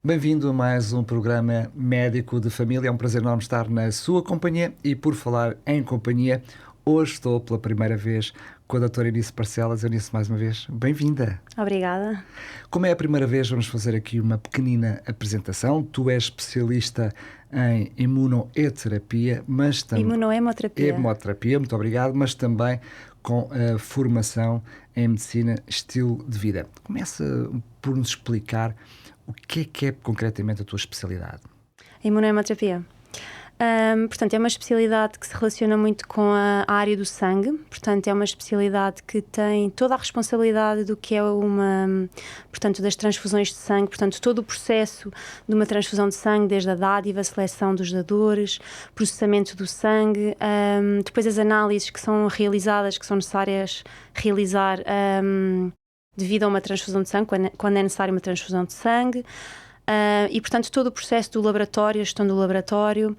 Bem-vindo a mais um programa Médico de Família. É um prazer enorme estar na sua companhia e, por falar em companhia, hoje estou pela primeira vez com a doutora Eunice Parcelas. Eunice, mais uma vez, bem-vinda. Obrigada. Como é a primeira vez, vamos fazer aqui uma pequenina apresentação. Tu és especialista em imunoterapia, mas também... Imunohemoterapia. Hemoterapia, muito obrigado, mas também com a formação em medicina estilo de vida. Começa por nos explicar o que é concretamente a tua especialidade? A imunohemoterapia. Portanto, é uma especialidade que se relaciona muito com a área do sangue. Portanto, é uma especialidade que tem toda a responsabilidade do que é portanto, das transfusões de sangue. Portanto, todo o processo de uma transfusão de sangue, desde a dádiva, a seleção dos dadores, processamento do sangue, depois as análises que são realizadas, que são necessárias realizar devido a uma transfusão de sangue, quando é necessária uma transfusão de sangue. E, portanto, todo o processo do laboratório, a gestão do laboratório,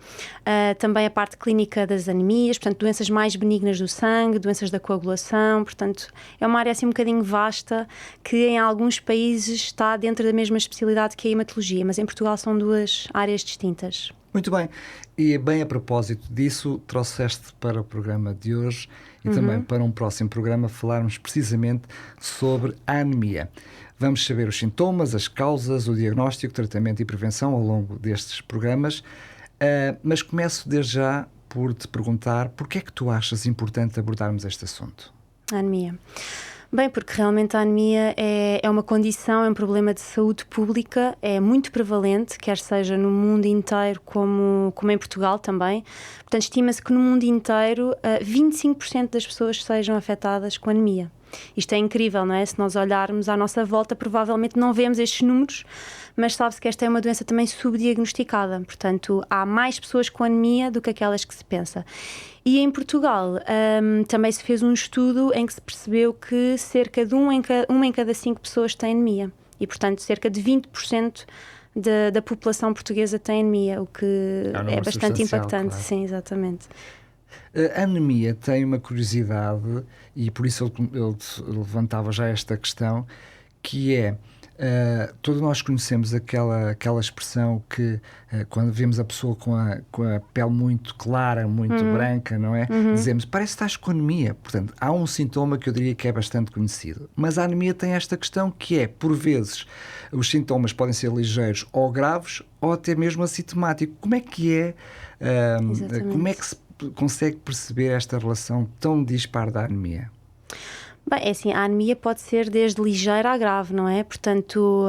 também a parte clínica das anemias, portanto, doenças mais benignas do sangue, doenças da coagulação. Portanto, é uma área assim um bocadinho vasta que em alguns países está dentro da mesma especialidade que a hematologia, mas em Portugal são duas áreas distintas. Muito bem. E bem a propósito disso, trouxeste para o programa de hoje e também para um próximo programa falarmos precisamente sobre a anemia. Vamos saber os sintomas, as causas, o diagnóstico, tratamento e prevenção ao longo destes programas, mas começo desde já por te perguntar porquê é que tu achas importante abordarmos este assunto? A anemia. Bem, porque realmente a anemia é uma condição, é um problema de saúde pública, é muito prevalente, quer seja no mundo inteiro como em Portugal também. Portanto, estima-se que no mundo inteiro 25% das pessoas sejam afetadas com anemia. Isto é incrível, não é? Se nós olharmos à nossa volta, provavelmente não vemos estes números, mas sabe-se que esta é uma doença também subdiagnosticada. Portanto, há mais pessoas com anemia do que aquelas que se pensa. E em Portugal também se fez um estudo em que se percebeu que cerca de uma em cada 5 pessoas tem anemia. E, portanto, cerca de 20% da população portuguesa tem anemia, o que é bastante impactante. Claro. Sim, exatamente. A anemia tem uma curiosidade, e por isso eu levantava já esta questão, que é, todos nós conhecemos aquela expressão que quando vemos a pessoa com a pele muito clara, muito branca, não é? Dizemos, parece que estás com anemia. Portanto, há um sintoma que eu diria que é bastante conhecido. Mas a anemia tem esta questão que é, por vezes, os sintomas podem ser ligeiros ou graves, ou até mesmo assintomático. Como é que é? Como é que se consegue perceber esta relação tão dispar da anemia? Bem, é assim, a anemia pode ser desde ligeira a grave, não é? Portanto,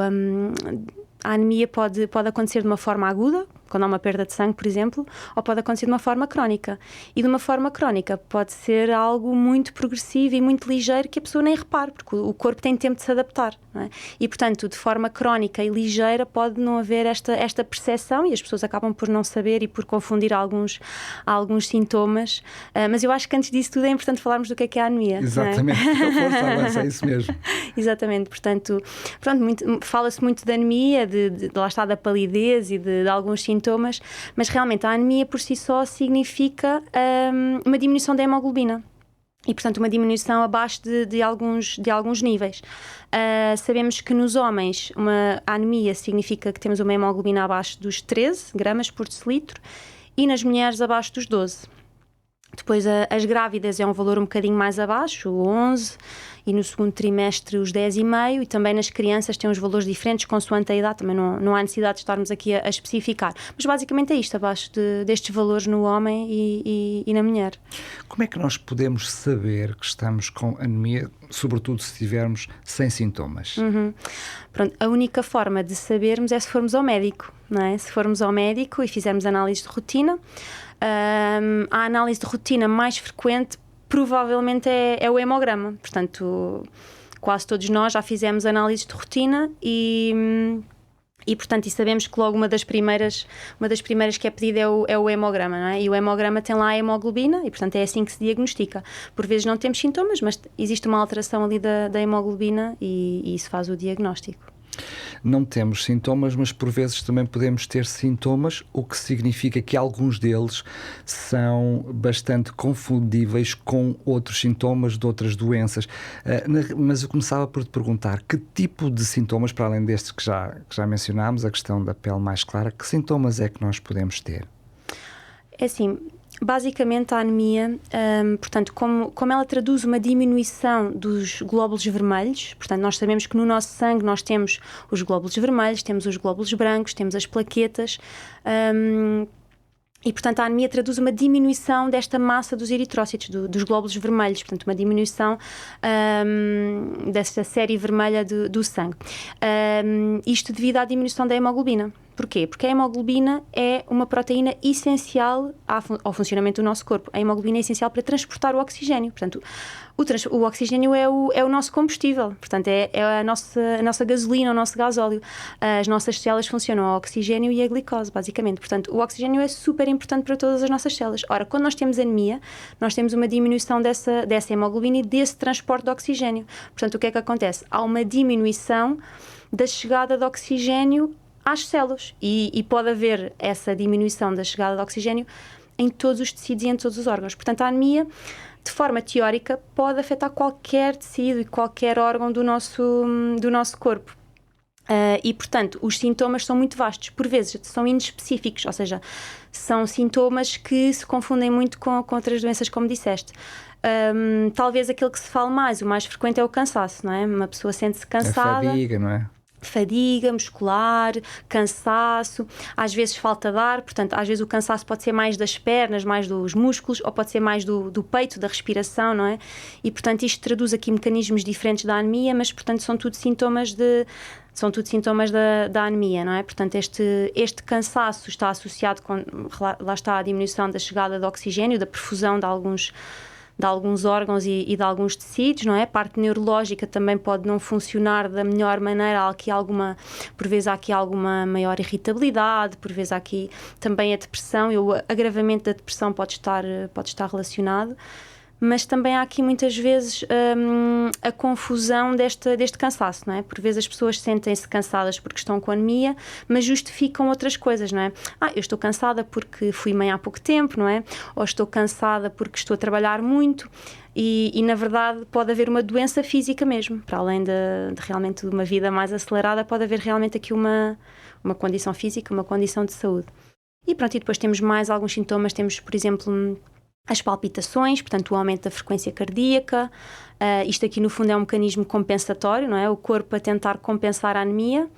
a anemia pode acontecer de uma forma aguda, quando há uma perda de sangue, por exemplo, ou pode acontecer de uma forma crónica. E de uma forma crónica pode ser algo muito progressivo e muito ligeiro que a pessoa nem repare, porque o corpo tem tempo de se adaptar, não é? E, portanto, de forma crónica e ligeira pode não haver esta percepção e as pessoas acabam por não saber e por confundir alguns sintomas. Mas eu acho que antes disso tudo é importante falarmos do que é a anemia. Exatamente, então força, avança, é isso mesmo. Exatamente, portanto, fala-se muito da anemia, de lá está, da palidez e de alguns sintomas, mas realmente a anemia por si só significa uma diminuição da hemoglobina. E, portanto, uma diminuição abaixo de alguns níveis. Sabemos que nos homens a anemia significa que temos uma hemoglobina abaixo dos 13 gramas por decilitro e nas mulheres abaixo dos 12. Depois, as grávidas é um valor um bocadinho mais abaixo, o 11, e no segundo trimestre os 10,5, e também nas crianças tem uns valores diferentes consoante a idade, também não há necessidade de estarmos aqui a especificar. Mas basicamente é isto, abaixo destes valores no homem e na mulher. Como é que nós podemos saber que estamos com anemia, sobretudo se estivermos sem sintomas? Pronto, a única forma de sabermos é se formos ao médico, não é? Se formos ao médico e fizermos análise de rotina, a análise de rotina mais frequente provavelmente é o hemograma. Portanto, quase todos nós já fizemos análises de rotina e portanto, sabemos que logo uma das primeiras que é pedida é o hemograma, não é? E o hemograma tem lá a hemoglobina e, portanto, é assim que se diagnostica. Por vezes não temos sintomas, mas existe uma alteração ali da hemoglobina e isso faz o diagnóstico. Não temos sintomas, mas por vezes também podemos ter sintomas, o que significa que alguns deles são bastante confundíveis com outros sintomas de outras doenças. Mas eu começava por te perguntar que tipo de sintomas, para além destes que já mencionámos, a questão da pele mais clara, que sintomas é que nós podemos ter? É assim, basicamente a anemia, portanto, como ela traduz uma diminuição dos glóbulos vermelhos, portanto, nós sabemos que no nosso sangue nós temos os glóbulos vermelhos, temos os glóbulos brancos, temos as plaquetas, e, portanto, a anemia traduz uma diminuição desta massa dos eritrócitos, dos glóbulos vermelhos, portanto, uma diminuição desta série vermelha do sangue. Isto devido à diminuição da hemoglobina. Porquê? Porque a hemoglobina é uma proteína essencial ao funcionamento do nosso corpo. A hemoglobina é essencial para transportar o oxigênio. Portanto, o oxigênio é o nosso combustível. Portanto, é a nossa gasolina, o nosso gasóleo. As nossas células funcionam ao oxigênio e à glicose, basicamente. Portanto, o oxigênio é super importante para todas as nossas células. Ora, quando nós temos anemia, nós temos uma diminuição dessa hemoglobina e desse transporte de oxigênio. Portanto, o que é que acontece? Há uma diminuição da chegada de oxigênio às células e pode haver essa diminuição da chegada de oxigênio em todos os tecidos e em todos os órgãos. Portanto, a anemia, de forma teórica, pode afetar qualquer tecido e qualquer órgão do nosso corpo. E, portanto, os sintomas são muito vastos. Por vezes são inespecíficos, ou seja, são sintomas que se confundem muito com outras doenças, como disseste. Talvez aquele que se fale mais, o mais frequente é o cansaço, não é? Uma pessoa sente-se cansada. A fadiga, não é? Fadiga muscular, cansaço, às vezes falta de ar, portanto, às vezes o cansaço pode ser mais das pernas, mais dos músculos, ou pode ser mais do peito, da respiração, não é? E, portanto, isto traduz aqui mecanismos diferentes da anemia, mas, portanto, são tudo sintomas da anemia, não é? Portanto, este cansaço está associado com, lá está, a diminuição da chegada de oxigênio, da perfusão de alguns órgãos e de alguns tecidos, não é? A parte neurológica também pode não funcionar da melhor maneira, por vezes há aqui alguma maior irritabilidade, por vezes há aqui também a depressão, e o agravamento da depressão pode estar relacionado, mas também há aqui muitas vezes a confusão deste cansaço, não é? Por vezes as pessoas sentem-se cansadas porque estão com anemia, mas justificam outras coisas, não é? Eu estou cansada porque fui mãe há pouco tempo, não é? Ou estou cansada porque estou a trabalhar muito e na verdade pode haver uma doença física mesmo, para além de realmente uma vida mais acelerada, pode haver realmente aqui uma condição física, uma condição de saúde. E pronto, e depois temos mais alguns sintomas, temos, por exemplo, as palpitações, portanto, o aumento da frequência cardíaca. Isto aqui, no fundo, é um mecanismo compensatório, não é? O corpo a tentar compensar a anemia.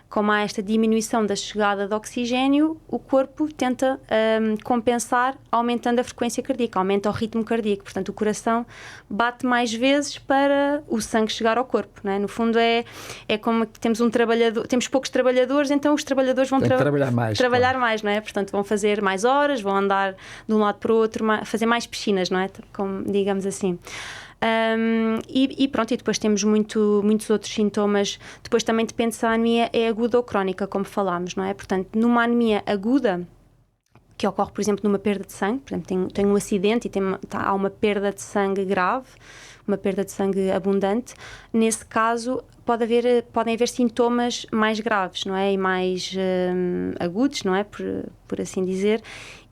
Como há esta diminuição da chegada de oxigênio, o corpo tenta compensar aumentando a frequência cardíaca, aumenta o ritmo cardíaco. Portanto, o coração bate mais vezes para o sangue chegar ao corpo, não é? No fundo, é como que temos poucos trabalhadores, então os trabalhadores vão trabalhar mais, não é? Portanto, vão fazer mais horas, vão andar de um lado para o outro, fazer mais piscinas, não é? Como, digamos assim. E pronto, e depois temos muitos outros sintomas. Depois também depende se a anemia é aguda ou crónica, como falámos, não é? Portanto, numa anemia aguda, que ocorre, por exemplo, numa perda de sangue, por exemplo, tem um acidente e há uma perda de sangue grave, uma perda de sangue abundante, nesse caso podem haver sintomas mais graves, não é? E mais agudos, não é? Por assim dizer,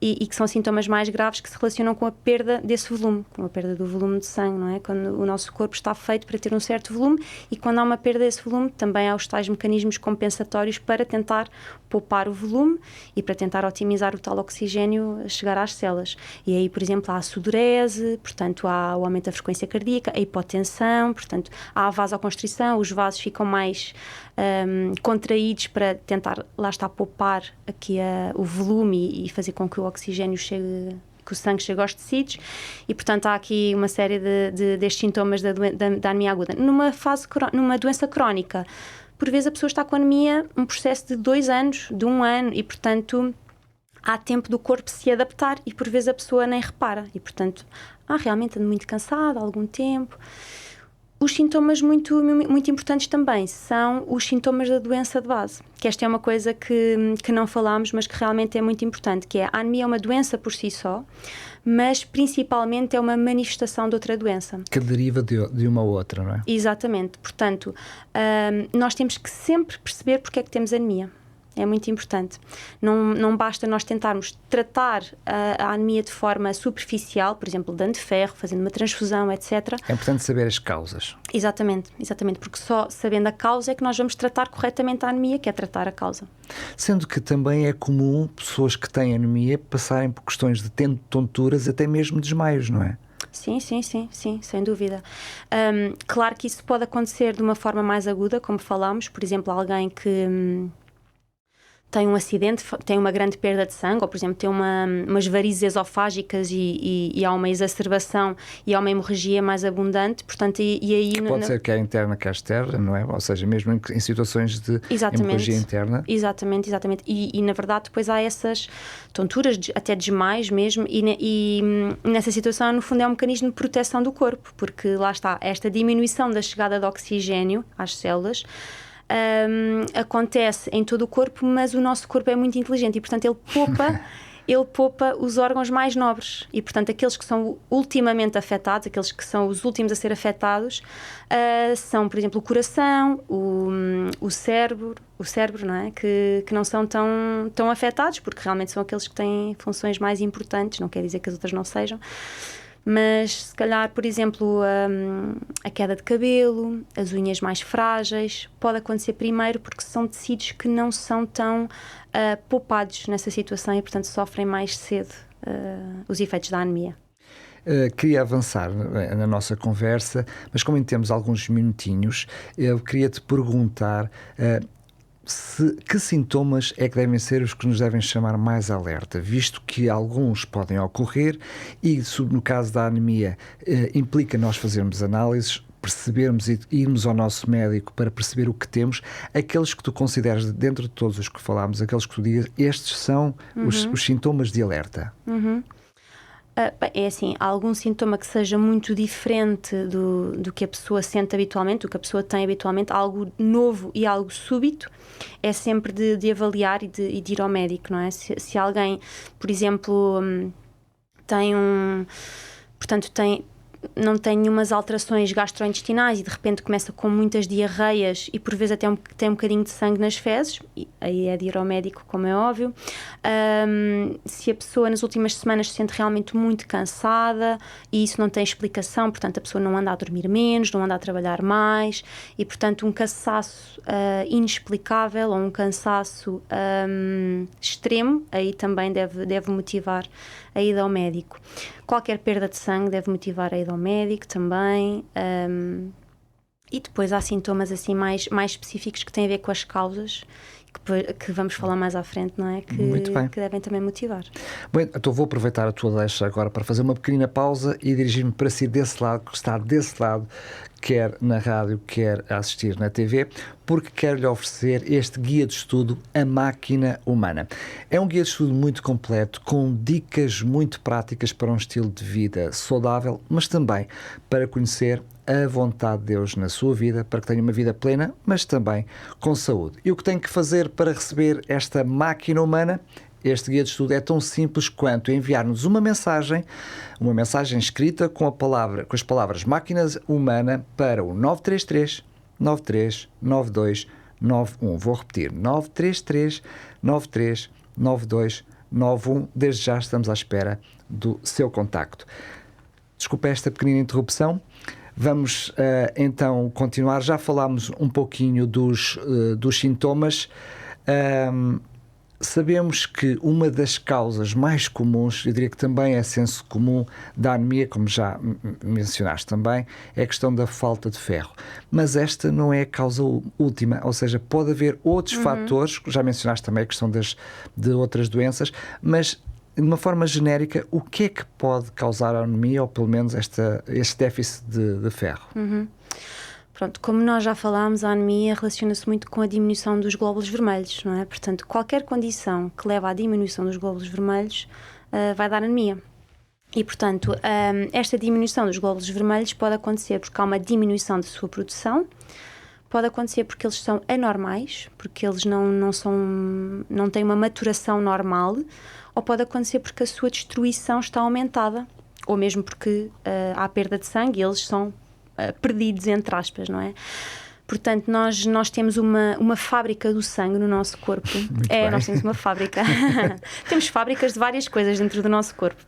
e que são sintomas mais graves que se relacionam com a perda desse volume, com a perda do volume de sangue, não é? Quando o nosso corpo está feito para ter um certo volume, e quando há uma perda desse volume, também há os tais mecanismos compensatórios para tentar poupar o volume e para tentar otimizar o tal oxigênio a chegar às células. E aí, por exemplo, há a sudorese, portanto, há o aumento da frequência cardíaca, a hipotensão, portanto, há a vasoconstrição, os vasos ficam mais contraídos para tentar, lá está, poupar aqui o volume e fazer com que o oxigênio chegue, que o sangue chegue aos tecidos, e portanto há aqui uma série destes sintomas da anemia aguda. Numa doença crónica, por vezes a pessoa está com anemia um processo de 2 anos, de 1 ano, e portanto há tempo do corpo se adaptar, e por vezes a pessoa nem repara, e portanto realmente ando muito cansada há algum tempo. Os sintomas muito importantes também são os sintomas da doença de base, que esta é uma coisa que não falámos, mas que realmente é muito importante, que é a anemia é uma doença por si só, mas principalmente é uma manifestação de outra doença. Que deriva de uma outra, não é? Exatamente. Portanto, nós temos que sempre perceber porque é que temos anemia. É muito importante. Não basta nós tentarmos tratar a anemia de forma superficial, por exemplo, dando ferro, fazendo uma transfusão, etc. É importante saber as causas. Exatamente, porque só sabendo a causa é que nós vamos tratar corretamente a anemia, que é tratar a causa. Sendo que também é comum pessoas que têm anemia passarem por questões de tonturas, até mesmo desmaios, não é? Sim, sem dúvida. Claro que isso pode acontecer de uma forma mais aguda, como falámos, por exemplo, alguém que tem um acidente, tem uma grande perda de sangue, ou por exemplo tem umas varizes esofágicas e há uma exacerbação e há uma hemorragia mais abundante, portanto, e aí... Que pode ser quer interna, quer externa, não é? Ou seja, mesmo em situações de hemorragia interna. Exatamente. E na verdade depois há essas tonturas, até desmaios mesmo, e nessa situação no fundo é um mecanismo de proteção do corpo, porque lá está, esta diminuição da chegada de oxigênio às células acontece em todo o corpo, mas o nosso corpo é muito inteligente e portanto ele poupa os órgãos mais nobres e portanto aqueles que são ultimamente afetados, aqueles que são os últimos a ser afetados, são por exemplo o coração, o cérebro, não é? Que não são tão afetados, porque realmente são aqueles que têm funções mais importantes, não quer dizer que as outras não sejam. Mas se calhar, por exemplo, a queda de cabelo, as unhas mais frágeis, pode acontecer primeiro porque são tecidos que não são tão poupados nessa situação e, portanto, sofrem mais cedo os efeitos da anemia. Queria avançar na nossa conversa, mas como ainda temos alguns minutinhos, eu queria te perguntar que sintomas é que devem ser os que nos devem chamar mais alerta, visto que alguns podem ocorrer e, no caso da anemia, implica nós fazermos análises, percebermos e irmos ao nosso médico para perceber o que temos, aqueles que tu consideras, dentro de todos os que falámos, aqueles que tu digas, estes são os sintomas de alerta. É assim, há algum sintoma que seja muito diferente do que a pessoa sente habitualmente, do que a pessoa tem habitualmente, algo novo e algo súbito, é sempre de avaliar e de ir ao médico, não é? Se alguém, por exemplo, não tem nenhumas alterações gastrointestinais e de repente começa com muitas diarreias e por vezes até tem um bocadinho de sangue nas fezes, e aí é de ir ao médico, como é óbvio. Se a pessoa nas últimas semanas se sente realmente muito cansada e isso não tem explicação, portanto a pessoa não anda a dormir menos, não anda a trabalhar mais e portanto um cansaço inexplicável ou um cansaço extremo, aí também deve motivar a ida ao médico. Qualquer perda de sangue deve motivar a ida ao médico também. E depois há sintomas assim mais específicos que têm a ver com as causas, que vamos falar mais à frente, não é? Que devem também motivar. Bem, então vou aproveitar a tua deixa agora para fazer uma pequena pausa e dirigir-me para si desse lado, que está desse lado, quer na rádio, quer a assistir na TV, porque quero-lhe oferecer este guia de estudo, A Máquina Humana. É um guia de estudo muito completo, com dicas muito práticas para um estilo de vida saudável, mas também para conhecer a vontade de Deus na sua vida, para que tenha uma vida plena, mas também com saúde. E o que tem que fazer para receber esta máquina humana? Este guia de estudo é tão simples quanto enviar-nos uma mensagem escrita com as palavras máquina humana para o 933 93 92 91. Vou repetir, 933 93 92 91. Desde já estamos à espera do seu contacto. Desculpe esta pequenina interrupção. Vamos então continuar. Já falámos um pouquinho dos sintomas. Sabemos que uma das causas mais comuns, eu diria que também é senso comum da anemia, como já mencionaste também, é a questão da falta de ferro. Mas esta não é a causa última, ou seja, pode haver outros fatores, já mencionaste também a questão de outras doenças, mas de uma forma genérica, o que é que pode causar a anemia, ou pelo menos este déficit de ferro? Pronto, como nós já falámos, a anemia relaciona-se muito com a diminuição dos glóbulos vermelhos, não é? Portanto, qualquer condição que leva à diminuição dos glóbulos vermelhos vai dar anemia. E, portanto, esta diminuição dos glóbulos vermelhos pode acontecer porque há uma diminuição da sua produção, pode acontecer porque eles são anormais, porque eles não têm uma maturação normal, ou pode acontecer porque a sua destruição está aumentada, ou mesmo porque há perda de sangue e eles são perdidos, entre aspas, não é? Portanto, nós temos uma fábrica do sangue no nosso corpo. Nós temos uma fábrica. Temos fábricas de várias coisas dentro do nosso corpo.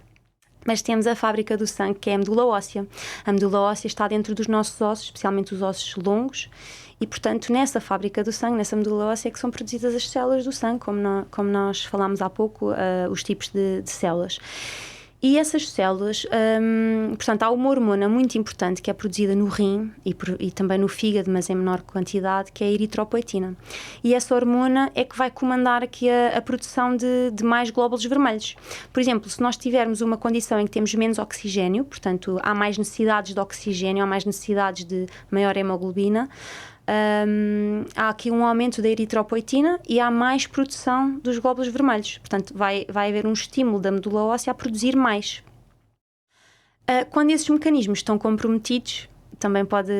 Mas temos a fábrica do sangue, que é a medula óssea. A medula óssea está dentro dos nossos ossos, especialmente os ossos longos, e, portanto, nessa fábrica do sangue, nessa medula óssea, é que são produzidas as células do sangue, como nós falámos há pouco, os tipos de células. E essas células, portanto, há uma hormona muito importante que é produzida no rim e também no fígado, mas em menor quantidade, que é a eritropoetina. E essa hormona é que vai comandar aqui a produção de mais glóbulos vermelhos. Por exemplo, se nós tivermos uma condição em que temos menos oxigênio, portanto, há mais necessidades de oxigênio, há mais necessidades de maior hemoglobina, há aqui um aumento da eritropoetina e há mais produção dos glóbulos vermelhos. Portanto, vai haver um estímulo da medula óssea a produzir mais. Quando esses mecanismos estão comprometidos, também pode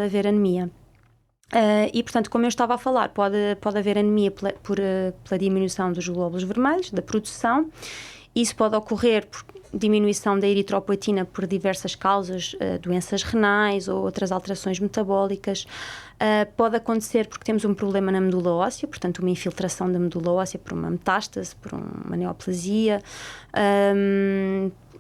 haver anemia. E, portanto, como eu estava a falar, pode haver anemia pela diminuição dos glóbulos vermelhos, da produção. Isso pode ocorrer por diminuição da eritropoetina por diversas causas, doenças renais ou outras alterações metabólicas. Pode acontecer porque temos um problema na medula óssea, portanto uma infiltração da medula óssea por uma metástase, por uma neoplasia,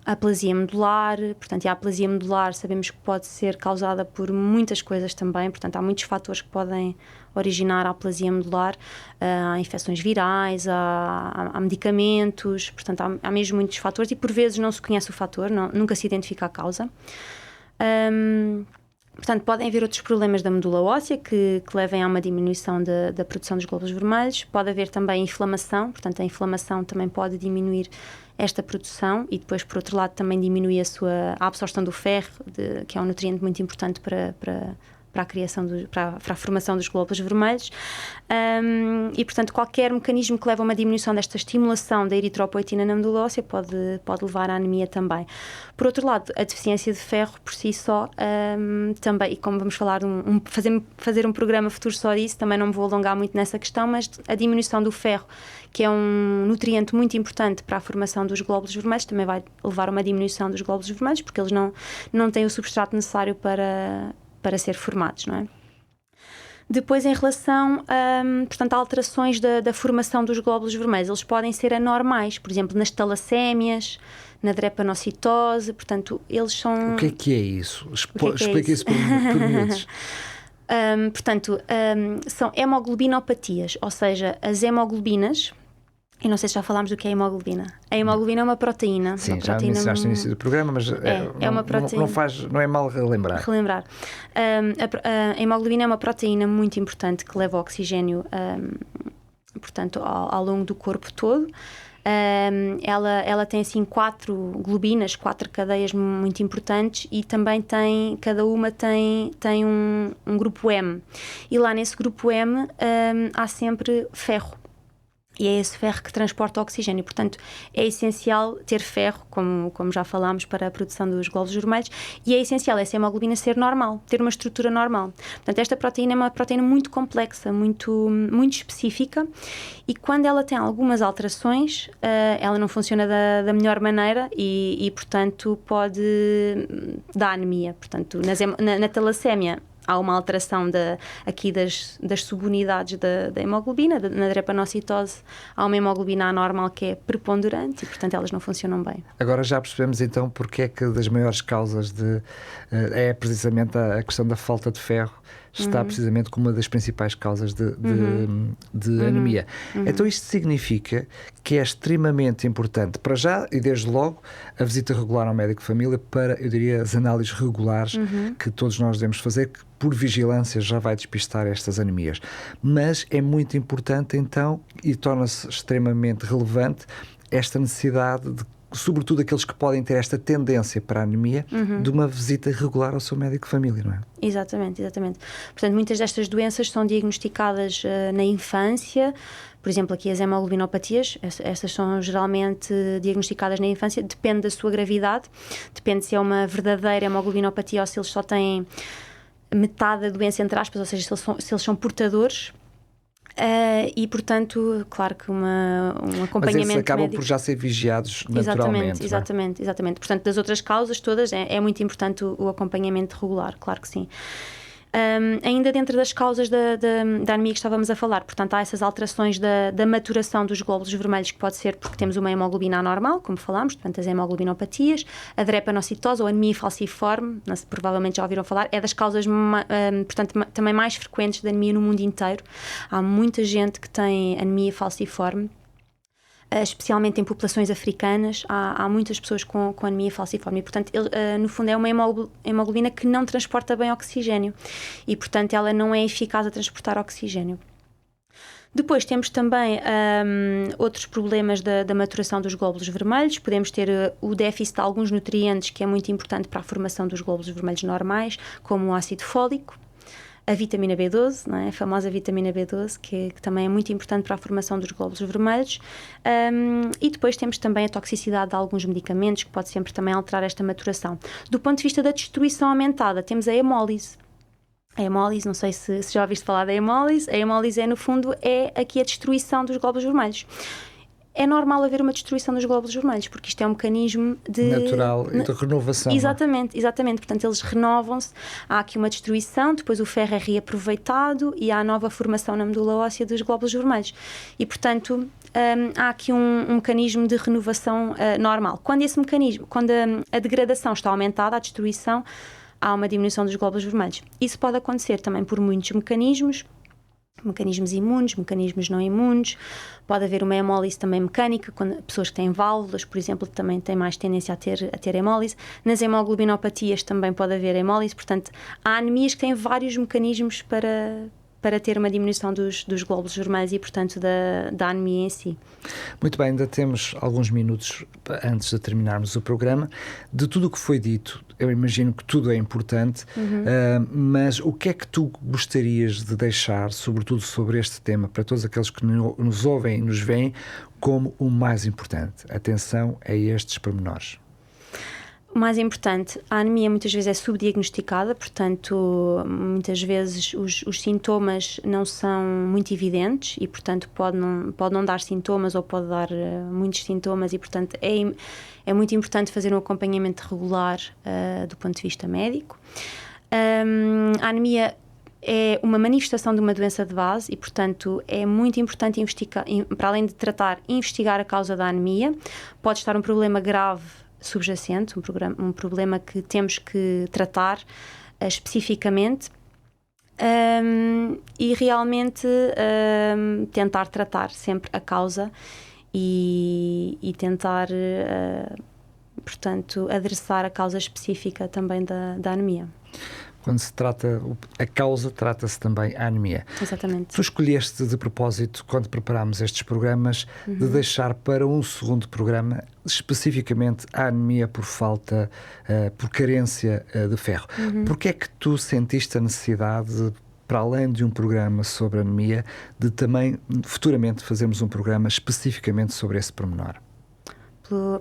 a aplasia medular. Portanto, a aplasia medular sabemos que pode ser causada por muitas coisas também, portanto há muitos fatores que podem originar a aplasia medular. Há infecções virais, há medicamentos, portanto há mesmo muitos fatores e por vezes não se conhece o fator, nunca se identifica a causa. Portanto, podem haver outros problemas da medula óssea que levem a uma diminuição da produção dos glóbulos vermelhos. Pode haver também inflamação, portanto a inflamação também pode diminuir esta produção e depois, por outro lado, também diminui a absorção do ferro, que é um nutriente muito importante para a criação, para a formação dos glóbulos vermelhos. E, portanto, qualquer mecanismo que leva a uma diminuição desta estimulação da eritropoetina na medula óssea pode levar à anemia também. Por outro lado, a deficiência de ferro por si só também, e como vamos falar, fazer um programa futuro só disso, também não me vou alongar muito nessa questão, mas a diminuição do ferro, que é um nutriente muito importante para a formação dos glóbulos vermelhos, também vai levar a uma diminuição dos glóbulos vermelhos, porque eles não têm o substrato necessário para ser formados, não é? Depois, em relação portanto, a alterações da formação dos glóbulos vermelhos, eles podem ser anormais, por exemplo, nas talassémias, na drepanocitose, portanto, eles são... O que é isso? Explica isso por miúdos. Portanto, são hemoglobinopatias, ou seja, as hemoglobinas... E não sei se já falámos do que é a hemoglobina. A hemoglobina é uma proteína. Sim, uma já proteína mencionaste no início do programa, mas é uma proteína. não é mal relembrar. A hemoglobina é uma proteína muito importante que leva o oxigênio, portanto, ao longo do corpo todo. Ela tem assim 4 globinas, 4 cadeias muito importantes e também cada uma tem um grupo M. E lá nesse grupo M há sempre ferro. E é esse ferro que transporta o oxigênio. Portanto, é essencial ter ferro, como já falámos, para a produção dos glóbulos vermelhos, e é essencial essa hemoglobina ser normal, ter uma estrutura normal. Portanto, esta proteína é uma proteína muito complexa, muito específica, e quando ela tem algumas alterações, ela não funciona da melhor maneira e portanto, pode dar anemia. Portanto, na talassémia, há uma alteração aqui das subunidades da hemoglobina. Na drepanocitose há uma hemoglobina anormal que é preponderante e, portanto, elas não funcionam bem. Agora já percebemos então porque é que das maiores causas é precisamente a questão da falta de ferro, está precisamente como uma das principais causas de anemia. Então isto significa que é extremamente importante, para já e desde logo, a visita regular ao médico de família para, eu diria, as análises regulares que todos nós devemos fazer, que por vigilância já vai despistar estas anemias. Mas é muito importante então, e torna-se extremamente relevante, esta necessidade de sobretudo aqueles que podem ter esta tendência para a anemia, de uma visita regular ao seu médico de família, não é? Exatamente. Portanto, muitas destas doenças são diagnosticadas na infância. Por exemplo, aqui as hemoglobinopatias, essas são geralmente diagnosticadas na infância, depende da sua gravidade, depende se é uma verdadeira hemoglobinopatia ou se eles só têm metade da doença, entre aspas, ou seja, se eles são portadores. E portanto, claro que um acompanhamento Mas esses acabam médico... por já ser vigiados naturalmente. Exatamente. Portanto, das outras causas todas é muito importante o acompanhamento regular, claro que sim. Ainda dentro das causas da anemia que estávamos a falar, portanto, há essas alterações da maturação dos glóbulos vermelhos, que pode ser porque temos uma hemoglobina anormal, como falámos, portanto, as hemoglobinopatias, a drepanocitose ou anemia falciforme, provavelmente já ouviram falar, é das causas, portanto, também mais frequentes da anemia no mundo inteiro. Há muita gente que tem anemia falciforme, especialmente em populações africanas, há muitas pessoas com anemia falciforme e, portanto, no fundo é uma hemoglobina que não transporta bem oxigênio e, portanto, ela não é eficaz a transportar oxigênio. Depois temos também outros problemas da maturação dos glóbulos vermelhos. Podemos ter o déficit de alguns nutrientes, que é muito importante para a formação dos glóbulos vermelhos normais, como o ácido fólico, a vitamina B12, não é? A famosa vitamina B12, que também é muito importante para a formação dos glóbulos vermelhos. E depois temos também a toxicidade de alguns medicamentos, que pode sempre também alterar esta maturação. Do ponto de vista da destruição aumentada, temos a hemólise. A hemólise, não sei se já ouviste falar da hemólise. A hemólise no fundo, é aqui a destruição dos glóbulos vermelhos. É normal haver uma destruição dos glóbulos vermelhos, porque isto é um mecanismo natural e de renovação. Exatamente. Portanto, eles renovam-se. Há aqui uma destruição, depois o ferro é reaproveitado e há nova formação na medula óssea dos glóbulos vermelhos. E, portanto, há aqui um mecanismo de renovação normal. Quando a degradação está aumentada, a destruição, há uma diminuição dos glóbulos vermelhos. Isso pode acontecer também por muitos mecanismos imunes, mecanismos não imunes. Pode haver uma hemólise também mecânica, quando pessoas que têm válvulas, por exemplo, também têm mais tendência a ter hemólise. Nas hemoglobinopatias também pode haver hemólise. Portanto, há anemias que têm vários mecanismos para ter uma diminuição dos glóbulos vermelhos e, portanto, da anemia em si. Muito bem, ainda temos alguns minutos antes de terminarmos o programa. De tudo o que foi dito, eu imagino que tudo é importante, mas o que é que tu gostarias de deixar, sobretudo sobre este tema, para todos aqueles que nos ouvem e nos veem, como o mais importante? Atenção a estes pormenores. O mais importante, a anemia muitas vezes é subdiagnosticada, portanto, muitas vezes os sintomas não são muito evidentes e, portanto, pode não dar sintomas ou pode dar muitos sintomas e, portanto, é muito importante fazer um acompanhamento regular do ponto de vista médico. A anemia é uma manifestação de uma doença de base e, portanto, é muito importante investigar, para além de tratar, investigar a causa da anemia. Pode estar um problema grave subjacente, um problema que temos que tratar especificamente e realmente tentar tratar sempre a causa e tentar, portanto, adressar a causa específica também da anemia. Quando se trata a causa, trata-se também a anemia. Exatamente. Tu escolheste de propósito, quando preparámos estes programas, de deixar para um segundo programa especificamente a anemia por falta, por carência de ferro. Porquê é que tu sentiste a necessidade, para além de um programa sobre anemia, de também futuramente fazermos um programa especificamente sobre esse pormenor?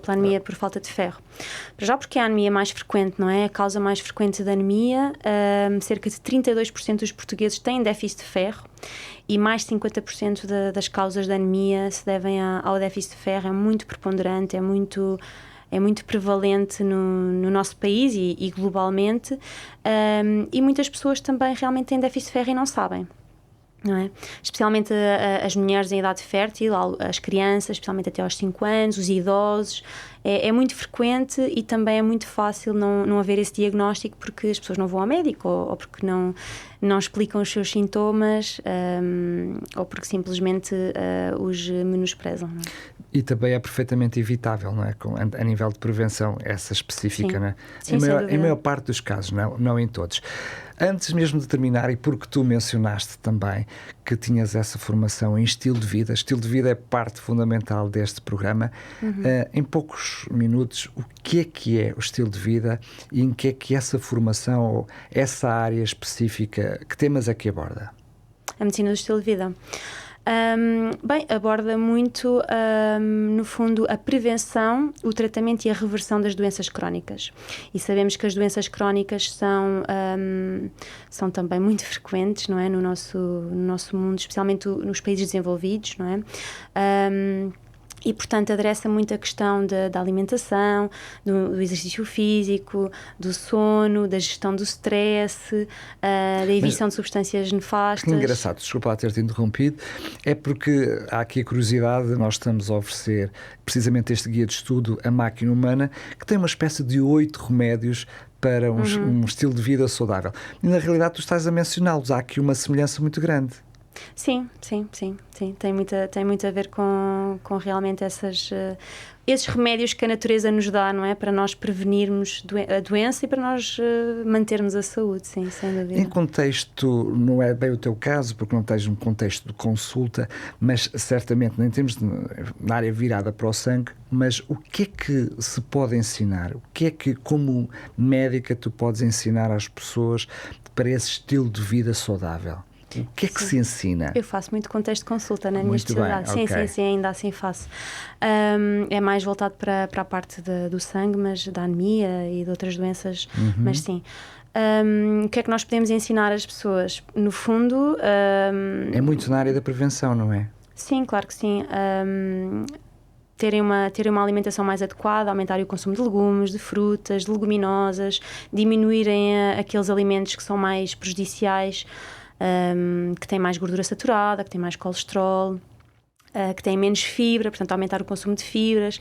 Pela anemia por falta de ferro. Para já porque é a anemia mais frequente, não é? A causa mais frequente da anemia, cerca de 32% dos portugueses têm déficit de ferro e mais de 50% das causas da anemia se devem ao déficit de ferro. É muito preponderante, é muito prevalente no nosso país e globalmente, e muitas pessoas também realmente têm déficit de ferro e não sabem. Não é? Especialmente as mulheres em idade fértil, as crianças, especialmente até aos 5 anos, os idosos, é muito frequente e também é muito fácil não haver esse diagnóstico porque as pessoas não vão ao médico ou porque não explicam os seus sintomas ou porque simplesmente os menosprezam. Não é? E também é perfeitamente evitável, não é? A nível de prevenção, essa específica, Sim. não é? Sim, Em maior parte dos casos, não em todos. Antes mesmo de terminar, e porque tu mencionaste também que tinhas essa formação em estilo de vida é parte fundamental deste programa, em poucos minutos, o que é o estilo de vida e em que é que essa formação, ou essa área específica, que temas é que aborda? A medicina do estilo de vida. Bem, aborda muito, no fundo, a prevenção, o tratamento e a reversão das doenças crónicas. E sabemos que as doenças crónicas são também muito frequentes, não é? No nosso mundo, especialmente nos países desenvolvidos, não é? E, portanto, adereça muito a questão da alimentação, do exercício físico, do sono, da gestão do stress, da evitação de substâncias nefastas. Que engraçado, desculpa lá ter-te interrompido, é porque há aqui a curiosidade, nós estamos a oferecer precisamente este guia de estudo, A Máquina Humana, que tem uma espécie de 8 remédios para um estilo de vida saudável. E, na realidade, tu estás a mencioná-los, há aqui uma semelhança muito grande. Sim. Tem muito a ver com realmente esses remédios que a natureza nos dá, não é? Para nós prevenirmos a doença e para nós mantermos a saúde, sim, sem dúvida. Em contexto, não é bem o teu caso, porque não tens um contexto de consulta, mas certamente, nem temos na área virada para o sangue, mas o que é que se pode ensinar? O que é que, como médica, tu podes ensinar às pessoas para esse estilo de vida saudável? O que é que se ensina? Eu faço muito contexto de consulta na minha especialidade. Bem, okay. Sim, ainda assim faço. É mais voltado para a parte do sangue, mas da anemia e de outras doenças, mas sim. O que é que nós podemos ensinar às pessoas? No fundo... É muito na área da prevenção, não é? Sim, claro que sim. Terem uma alimentação mais adequada, aumentarem o consumo de legumes, de frutas, de leguminosas, diminuírem aqueles alimentos que são mais prejudiciais, que têm mais gordura saturada, que têm mais colesterol, que têm menos fibra, portanto aumentar o consumo de fibras,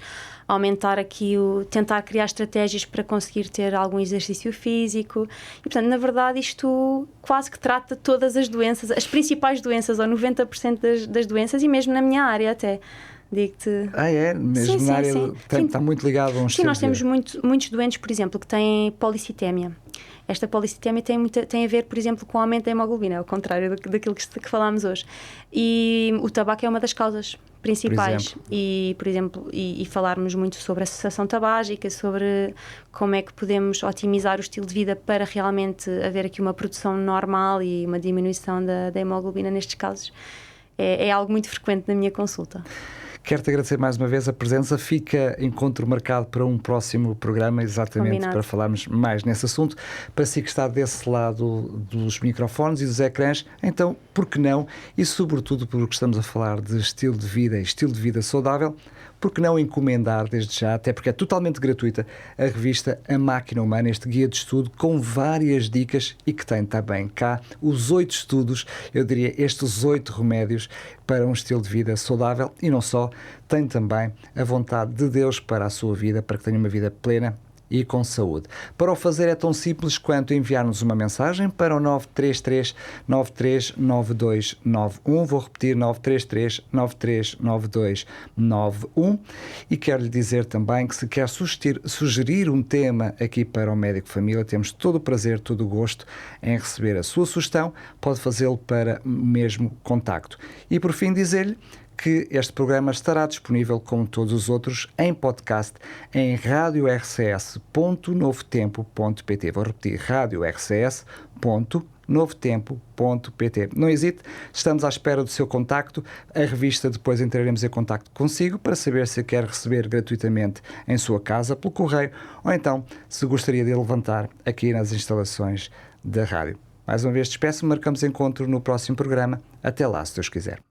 tentar criar estratégias para conseguir ter algum exercício físico e, portanto, na verdade isto quase que trata todas as doenças, as principais doenças, ou 90% das doenças, e mesmo na minha área até. Digo-te... é? Mesmo na área está muito ligado a um estilo. Sim, nós temos muitos doentes, por exemplo, que têm policitemia. Esta policitemia tem a ver, por exemplo, com o aumento da hemoglobina, ao contrário daquilo que falámos hoje. E o tabaco é uma das causas principais. Por exemplo, falarmos muito sobre a cessação tabágica, sobre como é que podemos otimizar o estilo de vida para realmente haver aqui uma produção normal e uma diminuição da hemoglobina nestes casos. É algo muito frequente na minha consulta. Quero-te agradecer mais uma vez a presença. Fica encontro marcado para um próximo programa, exatamente. Combinado. Para falarmos mais nesse assunto. Para si que está desse lado dos microfones e dos ecrãs, então, por que não? E sobretudo porque estamos a falar de estilo de vida e estilo de vida saudável, por que não encomendar desde já, até porque é totalmente gratuita, a revista A Máquina Humana, este guia de estudo com várias dicas e que tem também cá os 8 estudos, eu diria estes 8 remédios para um estilo de vida saudável e não só, tem também a vontade de Deus para a sua vida, para que tenha uma vida plena e com saúde. Para o fazer é tão simples quanto enviar-nos uma mensagem para o 933 939291. Vou repetir, 933 939291. E quero lhe dizer também que se quer sugerir um tema aqui para o Médico Família, temos todo o prazer, todo o gosto em receber a sua sugestão. Pode fazê-lo para o mesmo contacto. E por fim dizer-lhe que este programa estará disponível, como todos os outros, em podcast em radiorcs.novotempo.pt. Vou repetir, radiorcs.novotempo.pt. Não hesite, estamos à espera do seu contacto. A revista depois entraremos em contacto consigo para saber se quer receber gratuitamente em sua casa, pelo correio, ou então se gostaria de levantar aqui nas instalações da rádio. Mais uma vez despeço-me, marcamos encontro no próximo programa. Até lá, se Deus quiser.